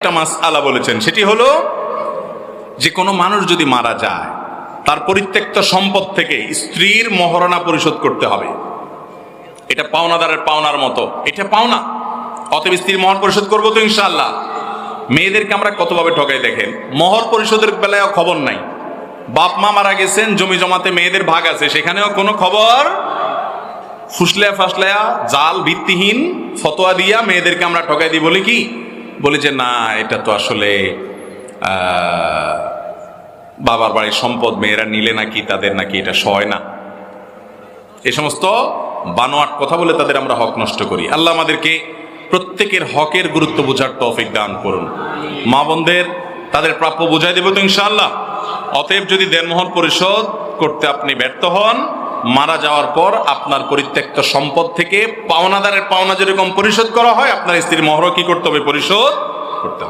একটা মাসআলা বলেছেন, সেটি হলো যে কোনো মানুষ যদি মারা যায় তার পরিত্যক্ত সম্পদ থেকে স্ত্রীর মহারণা পরিশোধ করতে হবে। এটা পাওনাদারের পাওনার মতো, এটা পাওনা। অতএব স্ত্রীর মহর পরিশোধ করবো তো ইনশাআল্লাহ। মেয়েদেরকে আমরা কতভাবে ঠকাই দেখেন। মহর পরিশোধের বেলায় খবর নাই, বাপ মা মারা গেছেন, জমি জমাতে মেয়েদের ভাগ আছে, সেখানেও কোনো খবর। ফুসলায়া ফাসলায়া জাল ভিত্তিহীন ফতোয়া দিয়া মেয়েদেরকে আমরা ঠকাই দিই। বলি কি, বলি যে না, এটা তো আসলে বাবার বাড়ির সম্পদ, মেয়েরা নিলে নাকি তাদের নাকি এটা সয় না। এই সমস্ত বানোয়াট কথা বলে তাদের আমরা হক নষ্ট করি। আল্লাহ আমাদেরকে প্রত্যেকের হকের গুরুত্ব বোঝার তৌফিক দান করুন। মা বোনদের তাদের প্রাপ্য বোঝাই দেব তো ইনশাআল্লাহ। অতএব যদি দেনমোহর পরিশোধ করতে আপনি ব্যর্থ হন, মারা যাওয়ার পর আপনার পরিত্যক্ত সম্পদ থেকে পাওনাদারের পাওনা যেরকম পরিশোধ করা হয়, আপনার স্ত্রীর মহরও কি করতে হবে? পরিশোধ করতে হবে।